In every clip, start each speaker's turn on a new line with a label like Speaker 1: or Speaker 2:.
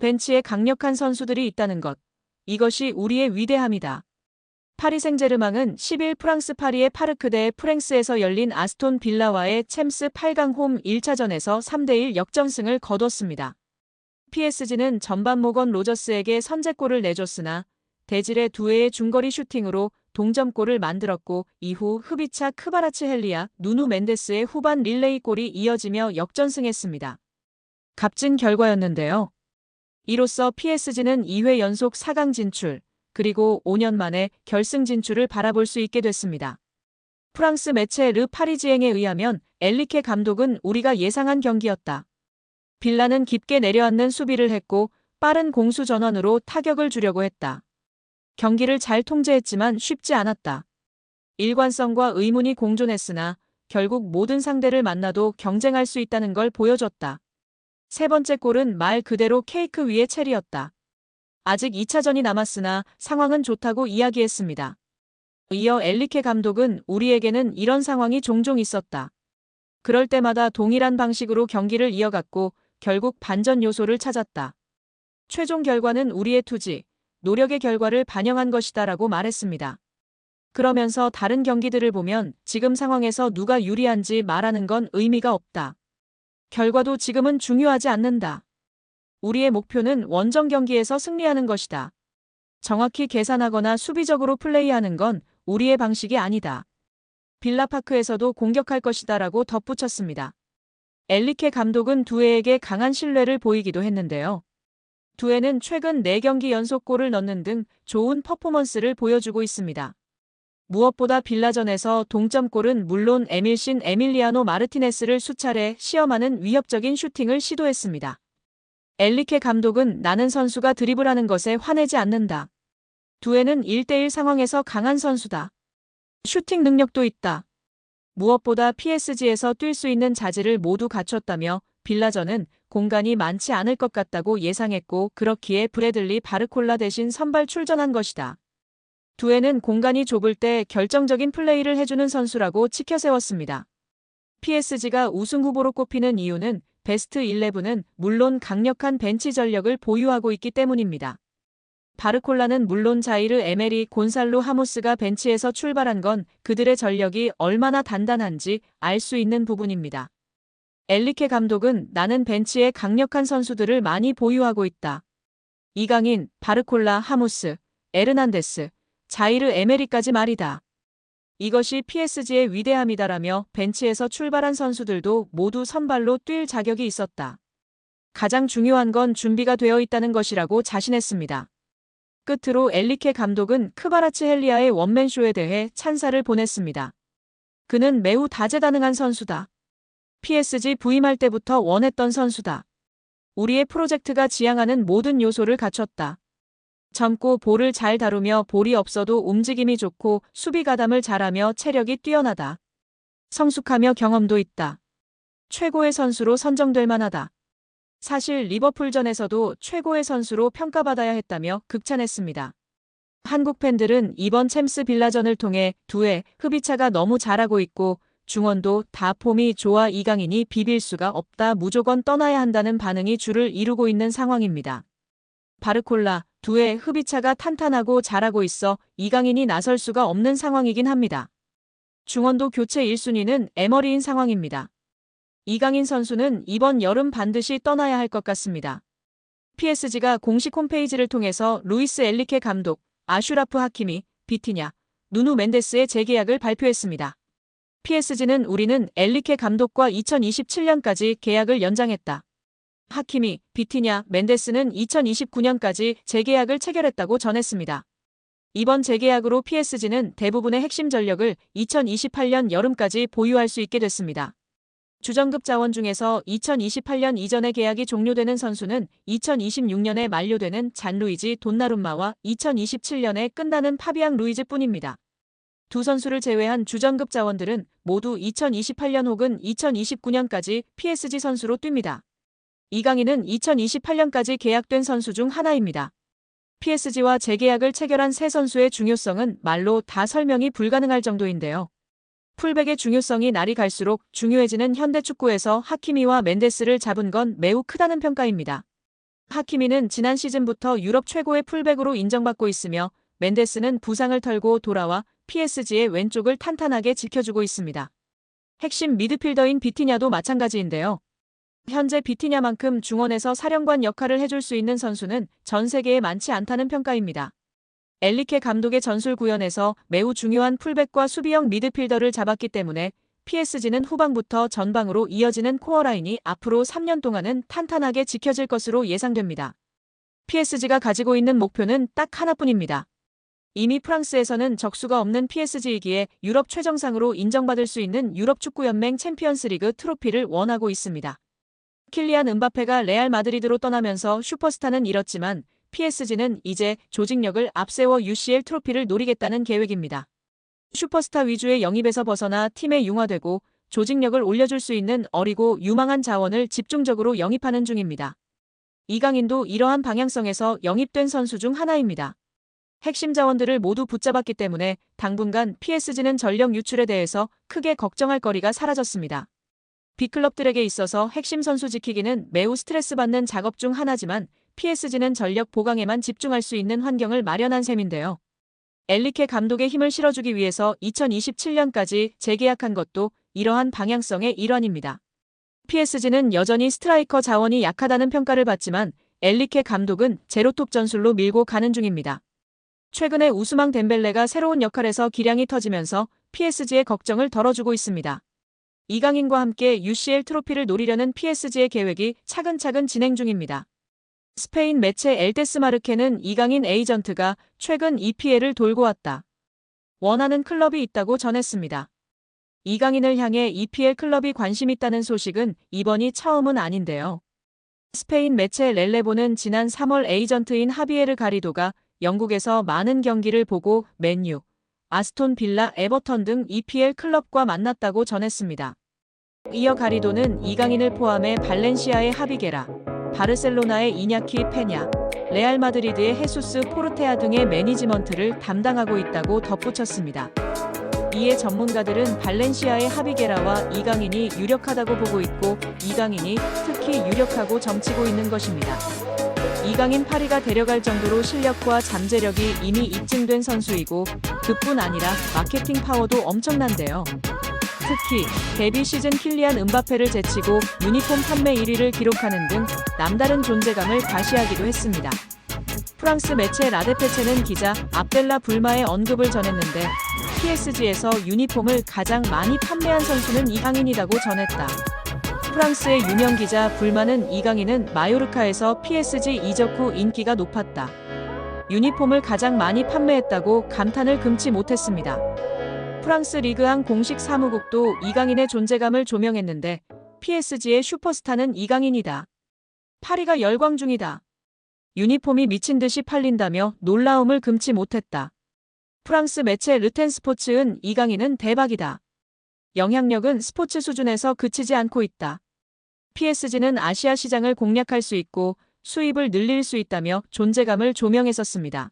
Speaker 1: 벤치에 강력한 선수들이 있다는 것. 이것이 우리의 위대함이다. 파리 생제르맹은 10일 프랑스 파리의 파르크 대 프랑스에서 열린 아스톤 빌라와의 챔스 8강 홈 1차전에서 3대1 역전승을 거뒀습니다. PSG는 전반 모건 로저스에게 선제골을 내줬으나 대질의 두 회의 중거리 슈팅으로 동점골을 만들었고 이후 흐비차 크바라츠헬리아, 누누 멘데스의 후반 릴레이 골이 이어지며 역전승했습니다. 값진 결과였는데요. 이로써 PSG는 2회 연속 4강 진출, 그리고 5년 만에 결승 진출을 바라볼 수 있게 됐습니다. 프랑스 매체 르 파리지앵에 의하면 엔리케 감독은 우리가 예상한 경기였다. 빌라는 깊게 내려앉는 수비를 했고 빠른 공수 전환으로 타격을 주려고 했다. 경기를 잘 통제했지만 쉽지 않았다. 일관성과 의문이 공존했으나 결국 모든 상대를 만나도 경쟁할 수 있다는 걸 보여줬다. 세 번째 골은 말 그대로 케이크 위의 체리였다. 아직 2차전이 남았으나 상황은 좋다고 이야기했습니다. 이어 엔리케 감독은 우리에게는 이런 상황이 종종 있었다. 그럴 때마다 동일한 방식으로 경기를 이어갔고 결국 반전 요소를 찾았다. 최종 결과는 우리의 투지, 노력의 결과를 반영한 것이다라고 말했습니다. 그러면서 다른 경기들을 보면 지금 상황에서 누가 유리한지 말하는 건 의미가 없다. 결과도 지금은 중요하지 않는다. 우리의 목표는 원정 경기에서 승리하는 것이다. 정확히 계산하거나 수비적으로 플레이하는 건 우리의 방식이 아니다. 빌라파크에서도 공격할 것이다라고 덧붙였습니다. 엔리케 감독은 두에에게 강한 신뢰를 보이기도 했는데요. 두에는 최근 4경기 연속 골을 넣는 등 좋은 퍼포먼스를 보여주고 있습니다. 무엇보다 빌라전에서 동점골은 물론 에밀리아노 마르티네스를 수차례 시험하는 위협적인 슈팅을 시도했습니다. 엔리케 감독은 나는 선수가 드리블하는 것에 화내지 않는다. 두에는 1대1 상황에서 강한 선수다. 슈팅 능력도 있다. 무엇보다 PSG에서 뛸 수 있는 자질을 모두 갖췄다며 빌라전은 공간이 많지 않을 것 같다고 예상했고 그렇기에 브래들리 바르콜라 대신 선발 출전한 것이다. 두에는 공간이 좁을 때 결정적인 플레이를 해주는 선수라고 치켜세웠습니다. PSG가 우승 후보로 꼽히는 이유는 베스트 11은 물론 강력한 벤치 전력을 보유하고 있기 때문입니다. 바르콜라는 물론 자이르 에메리 곤살로 하모스가 벤치에서 출발한 건 그들의 전력이 얼마나 단단한지 알 수 있는 부분입니다. 엔리케 감독은 나는 벤치에 강력한 선수들을 많이 보유하고 있다. 이강인, 바르콜라, 하모스, 에르난데스, 자이르 에메리까지 말이다. 이것이 PSG의 위대함이다라며 벤치에서 출발한 선수들도 모두 선발로 뛸 자격이 있었다. 가장 중요한 건 준비가 되어 있다는 것이라고 자신했습니다. 끝으로 엔리케 감독은 크바라츠헬리아의 원맨쇼에 대해 찬사를 보냈습니다. 그는 매우 다재다능한 선수다. PSG 부임할 때부터 원했던 선수다. 우리의 프로젝트가 지향하는 모든 요소를 갖췄다. 젊고 볼을 잘 다루며 볼이 없어도 움직임이 좋고 수비 가담을 잘하며 체력이 뛰어나다. 성숙하며 경험도 있다. 최고의 선수로 선정될 만하다. 사실 리버풀전에서도 최고의 선수로 평가받아야 했다며 극찬했습니다. 한국 팬들은 이번 챔스 빌라전을 통해 두에 흐비차가 너무 잘하고 있고 중원도 다 폼이 좋아 이강인이 비빌 수가 없다 무조건 떠나야 한다는 반응이 줄을 이루고 있는 상황입니다. 바르콜라, 두에 흐비차가 탄탄하고 잘하고 있어 이강인이 나설 수가 없는 상황이긴 합니다. 중원도 교체 1순위는 에머리인 상황입니다. 이강인 선수는 이번 여름 반드시 떠나야 할 것 같습니다. PSG가 공식 홈페이지를 통해서 루이스 엔리케 감독, 아슈라프 하키미, 비티냐, 누누 멘데스의 재계약을 발표했습니다. PSG는 우리는 엔리케 감독과 2027년까지 계약을 연장했다. 하키미, 비티냐, 멘데스는 2029년까지 재계약을 체결했다고 전했습니다. 이번 재계약으로 PSG는 대부분의 핵심 전력을 2028년 여름까지 보유할 수 있게 됐습니다. 주전급 자원 중에서 2028년 이전에 계약이 종료되는 선수는 2026년에 만료되는 잔루이지 돈나룸마와 2027년에 끝나는 파비앙 루이즈뿐입니다. 두 선수를 제외한 주전급 자원들은 모두 2028년 혹은 2029년까지 PSG 선수로 뜁니다. 이강인은 2028년까지 계약된 선수 중 하나입니다. PSG와 재계약을 체결한 세 선수의 중요성은 말로 다 설명이 불가능할 정도인데요. 풀백의 중요성이 날이 갈수록 중요해지는 현대축구에서 하키미와 멘데스를 잡은 건 매우 크다는 평가입니다. 하키미는 지난 시즌부터 유럽 최고의 풀백으로 인정받고 있으며 멘데스는 부상을 털고 돌아와 PSG의 왼쪽을 탄탄하게 지켜주고 있습니다. 핵심 미드필더인 비티냐도 마찬가지인데요. 현재 비티냐만큼 중원에서 사령관 역할을 해줄 수 있는 선수는 전 세계에 많지 않다는 평가입니다. 엘리케 감독의 전술 구현에서 매우 중요한 풀백과 수비형 미드필더를 잡았기 때문에 PSG는 후방부터 전방으로 이어지는 코어라인이 앞으로 3년 동안은 탄탄하게 지켜질 것으로 예상됩니다. PSG가 가지고 있는 목표는 딱 하나뿐입니다. 이미 프랑스에서는 적수가 없는 PSG이기에 유럽 최정상으로 인정받을 수 있는 유럽축구연맹 챔피언스리그 트로피를 원하고 있습니다. 킬리안 은바페가 레알 마드리드로 떠나면서 슈퍼스타는 잃었지만 PSG는 이제 조직력을 앞세워 UCL 트로피를 노리겠다는 계획입니다. 슈퍼스타 위주의 영입에서 벗어나 팀에 융화되고 조직력을 올려줄 수 있는 어리고 유망한 자원을 집중적으로 영입하는 중입니다. 이강인도 이러한 방향성에서 영입된 선수 중 하나입니다. 핵심 자원들을 모두 붙잡았기 때문에 당분간 PSG는 전력 유출에 대해서 크게 걱정할 거리가 사라졌습니다. 빅클럽들에게 있어서 핵심 선수 지키기는 매우 스트레스 받는 작업 중 하나지만 PSG는 전력 보강에만 집중할 수 있는 환경을 마련한 셈인데요. 엘리케 감독의 힘을 실어주기 위해서 2027년까지 재계약한 것도 이러한 방향성의 일환입니다. PSG는 여전히 스트라이커 자원이 약하다는 평가를 받지만 엘리케 감독은 제로톱 전술로 밀고 가는 중입니다. 최근에 우스망 덴벨레가 새로운 역할에서 기량이 터지면서 PSG의 걱정을 덜어주고 있습니다. 이강인과 함께 UCL 트로피를 노리려는 PSG의 계획이 차근차근 진행 중입니다. 스페인 매체 엘데스마르케는 이강인 에이전트가 최근 EPL을 돌고 왔다. 원하는 클럽이 있다고 전했습니다. 이강인을 향해 EPL 클럽이 관심 있다는 소식은 이번이 처음은 아닌데요. 스페인 매체 렐레보는 지난 3월 에이전트인 하비에르 가리도가 영국에서 많은 경기를 보고 맨유, 아스톤 빌라, 에버턴 등 EPL 클럽과 만났다고 전했습니다. 이어 가리도는 이강인을 포함해 발렌시아의 하비게라, 바르셀로나의 이냐키 페냐, 레알 마드리드의 헤수스 포르테아 등의 매니지먼트를 담당하고 있다고 덧붙였습니다. 이에 전문가들은 발렌시아의 하비게라와 이강인이 유력하다고 보고 있고 이강인이 특히 유력하고 점치고 있는 것입니다. 이강인 파리가 데려갈 정도로 실력과 잠재력이 이미 입증된 선수이고 그뿐 아니라 마케팅 파워도 엄청난데요. 특히 데뷔 시즌 킬리안 은바페를 제치고 유니폼 판매 1위를 기록하는 등 남다른 존재감을 과시하기도 했습니다. 프랑스 매체 라데페체는 기자 압델라 불마의 언급을 전했는데 PSG에서 유니폼을 가장 많이 판매한 선수는 이강인이라고 전했다. 프랑스의 유명 기자 불마는 이강인은 마요르카에서 PSG 이적 후 인기가 높았다. 유니폼을 가장 많이 판매했다고 감탄을 금치 못했습니다. 프랑스 리그앙 공식 사무국도 이강인의 존재감을 조명했는데 PSG의 슈퍼스타는 이강인이다. 파리가 열광 중이다. 유니폼이 미친 듯이 팔린다며 놀라움을 금치 못했다. 프랑스 매체 르텐스포츠은 이강인은 대박이다. 영향력은 스포츠 수준에서 그치지 않고 있다. PSG는 아시아 시장을 공략할 수 있고 수입을 늘릴 수 있다며 존재감을 조명했었습니다.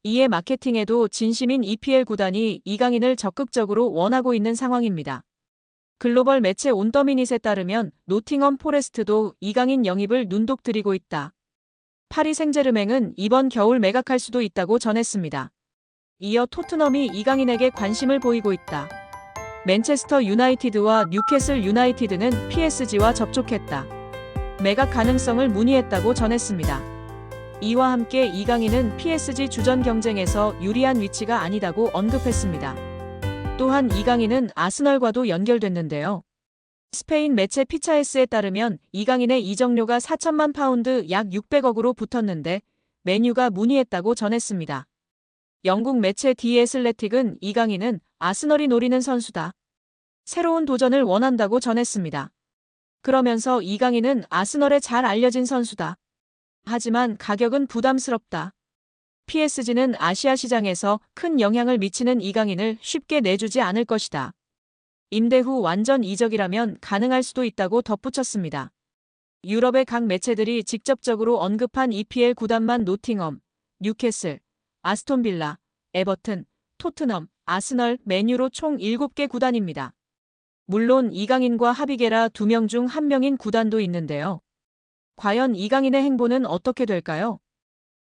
Speaker 1: 이에 마케팅에도 진심인 EPL 구단이 이강인을 적극적으로 원하고 있는 상황입니다. 글로벌 매체 온더미닛에 따르면 노팅엄 포레스트도 이강인 영입을 눈독 들이고 있다. 파리 생제르맹은 이번 겨울 매각할 수도 있다고 전했습니다. 이어 토트넘이 이강인에게 관심을 보이고 있다. 맨체스터 유나이티드와 뉴캐슬 유나이티드는 PSG와 접촉했다. 매각 가능성을 문의했다고 전했습니다. 이와 함께 이강인은 PSG 주전 경쟁에서 유리한 위치가 아니다고 언급했습니다. 또한 이강인은 아스널과도 연결됐는데요. 스페인 매체 피차에스에 따르면 이강인의 이적료가 4천만 파운드 약 600억으로 붙었는데 맨유가 문의했다고 전했습니다. 영국 매체 디 애슬레틱은 이강인은 아스널이 노리는 선수다. 새로운 도전을 원한다고 전했습니다. 그러면서 이강인은 아스널에 잘 알려진 선수다. 하지만 가격은 부담스럽다. PSG는 아시아 시장에서 큰 영향을 미치는 이강인을 쉽게 내주지 않을 것이다. 임대 후 완전 이적이라면 가능할 수도 있다고 덧붙였습니다. 유럽의 각 매체들이 직접적으로 언급한 EPL 구단만 노팅엄, 뉴캐슬, 아스톤 빌라, 에버튼, 토트넘, 아스널, 맨유로 총 7개 구단입니다. 물론 이강인과 하비게라 2명 중 1명인 구단도 있는데요. 과연 이강인의 행보는 어떻게 될까요?